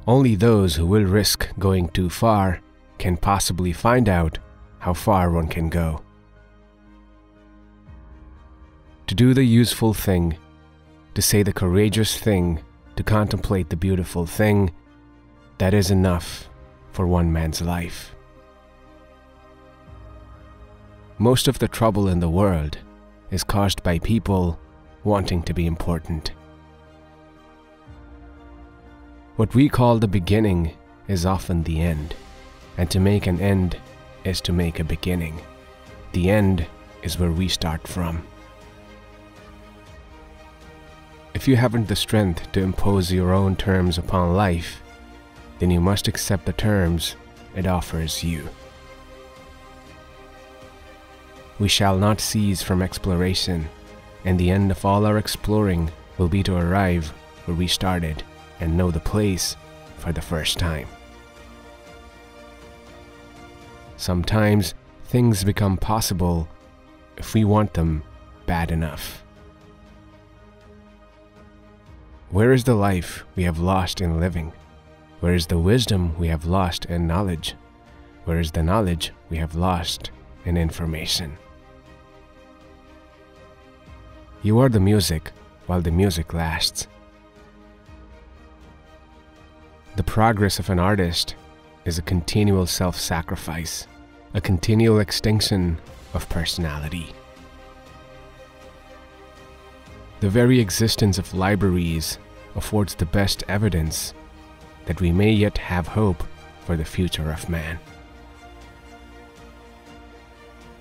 Only those who will risk going too far can possibly find out how far one can go. To do the useful thing, to say the courageous thing, to contemplate the beautiful thing, that is enough for one man's life. Most of the trouble in the world is caused by people wanting to be important. What we call the beginning is often the end, and to make an end is to make a beginning. The end is where we start from. If you haven't the strength to impose your own terms upon life, then you must accept the terms it offers you. We shall not cease from exploration, and the end of all our exploring will be to arrive where we started and know the place for the first time. Sometimes things become possible if we want them bad enough. Where is the life we have lost in living? Where is the wisdom we have lost in knowledge? Where is the knowledge we have lost in information? You are the music while the music lasts. The progress of an artist is a continual self-sacrifice, a continual extinction of personality. The very existence of libraries affords the best evidence that we may yet have hope for the future of man.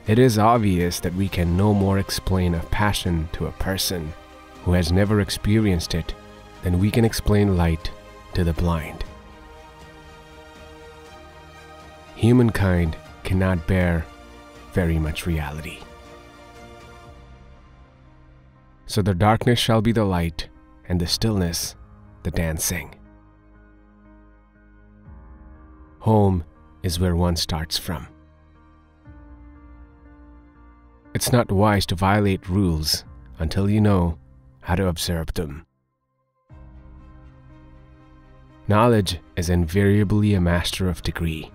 It is obvious that we can no more explain a passion to a person who has never experienced it than we can explain light to the blind. Humankind cannot bear very much reality. So the darkness shall be the light, and the stillness the dancing. Home is where one starts from. It's not wise to violate rules until you know how to observe them. Knowledge is invariably a master of degree.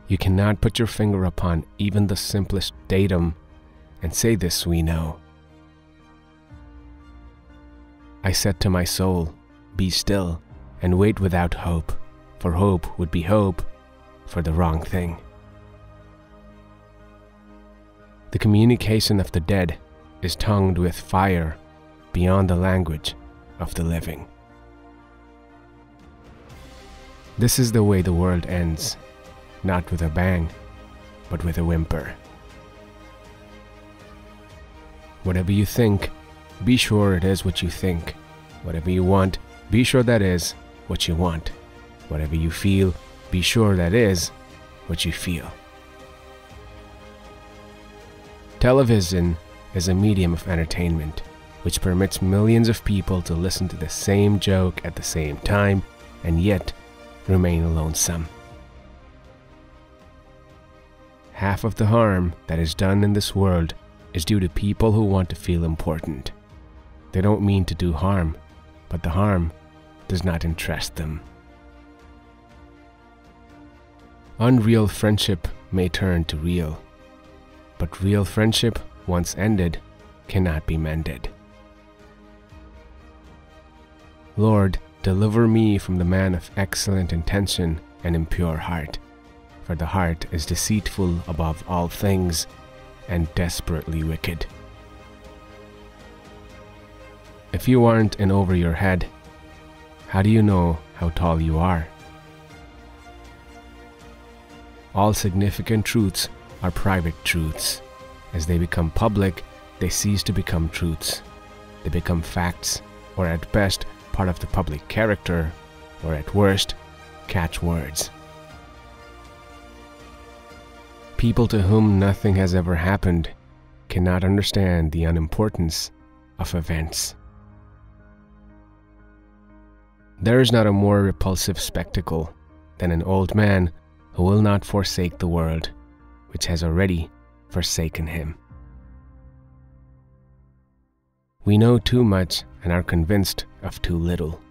You cannot put your finger upon even the simplest datum and say, "This we know." I said to my soul, "Be still and wait without hope, for hope would be hope for the wrong thing." The communication of the dead is tongued with fire beyond the language of the living. This is the way the world ends, not with a bang, but with a whimper. Whatever you think, be sure it is what you think. Whatever you want, be sure that is what you want. Whatever you feel, be sure that is what you feel. Television is a medium of entertainment, which permits millions of people to listen to the same joke at the same time and yet remain lonesome. Half of the harm that is done in this world is due to people who want to feel important. They don't mean to do harm, but the harm does not interest them. Unreal friendship may turn to real, but real friendship, once ended, cannot be mended. Lord, deliver me from the man of excellent intention and impure heart, for the heart is deceitful above all things and desperately wicked. If you aren't in over your head, how do you know how tall you are? All significant truths are private truths. As they become public, they cease to become truths. They become facts, or at best, part of the public character, or at worst, catchwords. People to whom nothing has ever happened cannot understand the unimportance of events. There is not a more repulsive spectacle than an old man who will not forsake the world, which has already forsaken him. We know too much and are convinced of too little.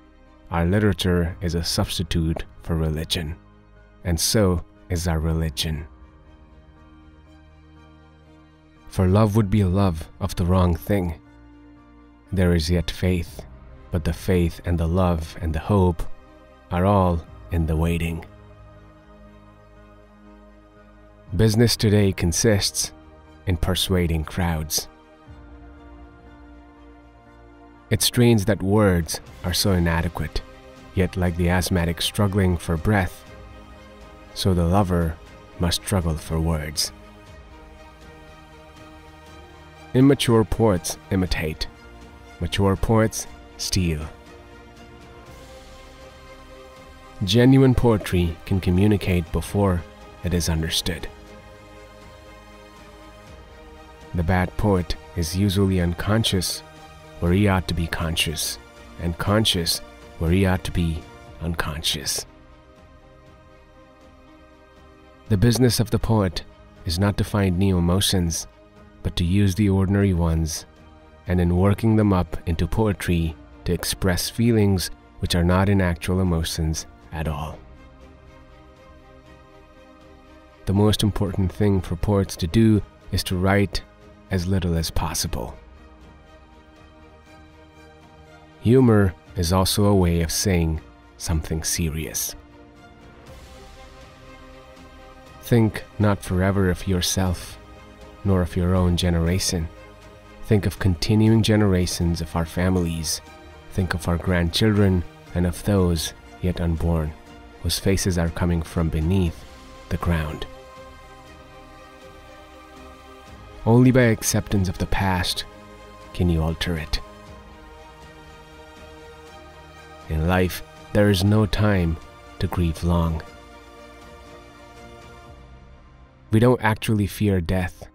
our literature is a substitute for religion, and so is our religion. For love would be love of the wrong thing. There is yet faith, but the faith and the love and the hope are all in the waiting. Business today consists in persuading crowds. It's strange that words are so inadequate, yet like the asthmatic struggling for breath, so the lover must struggle for words. Immature poets imitate, mature poets steal. Genuine poetry can communicate before it is understood. The bad poet is usually unconscious where he ought to be conscious, and conscious where he ought to be unconscious. The business of the poet is not to find new emotions, but to use the ordinary ones, and in working them up into poetry, to express feelings which are not in actual emotions at all. The most important thing for poets to do is to write as little as possible. Humor is also a way of saying something serious. Think not forever of yourself, nor of your own generation. Think of continuing generations of our families. Think of our grandchildren and of those yet unborn, whose faces are coming from beneath the ground. Only by acceptance of the past can you alter it. In life, there is no time to grieve long. We don't actually fear death.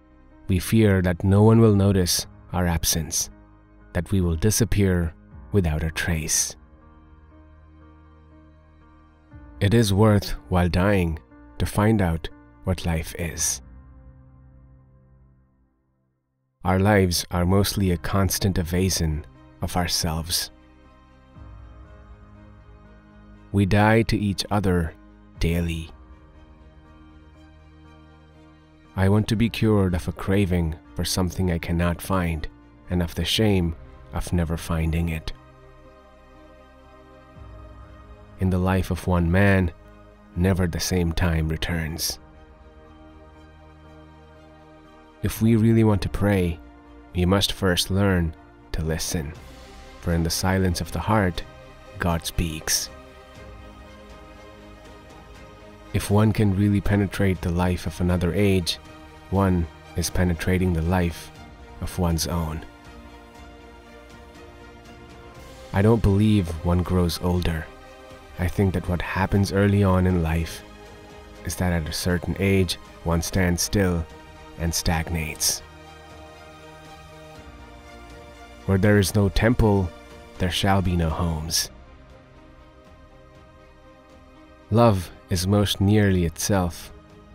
We fear that no one will notice our absence, that we will disappear without a trace. It is worth, while dying, to find out what life is. Our lives are mostly a constant evasion of ourselves. We die to each other daily. I want to be cured of a craving for something I cannot find, and of the shame of never finding it. In the life of one man, never the same time returns. If we really want to pray, we must first learn to listen, for in the silence of the heart, God speaks. If one can really penetrate the life of another age, one is penetrating the life of one's own. I don't believe one grows older. I think that what happens early on in life is that at a certain age, one stands still and stagnates. Where there is no temple, there shall be no homes. Love is most nearly itself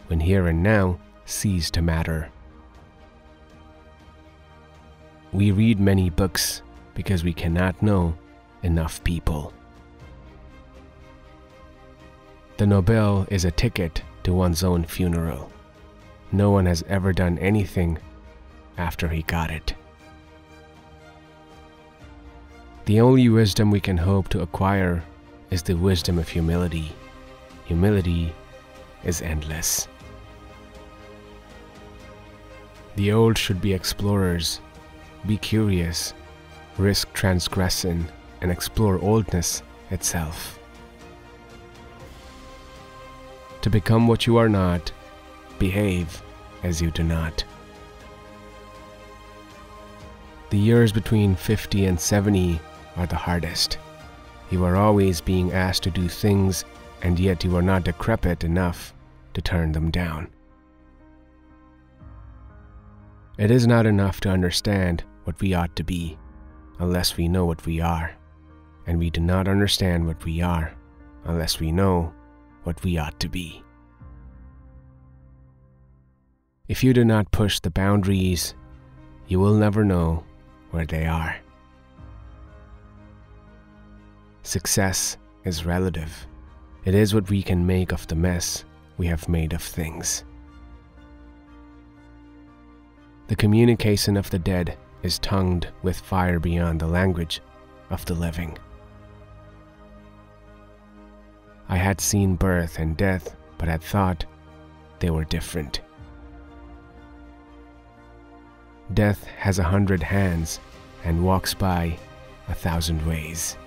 when here and now cease to matter. We read many books because we cannot know enough people. The Nobel is a ticket to one's own funeral. No one has ever done anything after he got it. The only wisdom we can hope to acquire is the wisdom of humility. Humility is endless. The old should be explorers. Be curious, risk transgression, and explore oldness itself. To become what you are not, behave as you do not. The years between 50 and 70 are the hardest. You are always being asked to do things, and yet you are not decrepit enough to turn them down. It is not enough to understand what we ought to be, unless we know what we are, and we do not understand what we are, unless we know what we ought to be. If you do not push the boundaries, you will never know where they are. Success is relative. It is what we can make of the mess we have made of things. The communication of the dead is tongued with fire beyond the language of the living. I had seen birth and death, but had thought they were different. Death has 100 hands and walks by 1,000 ways.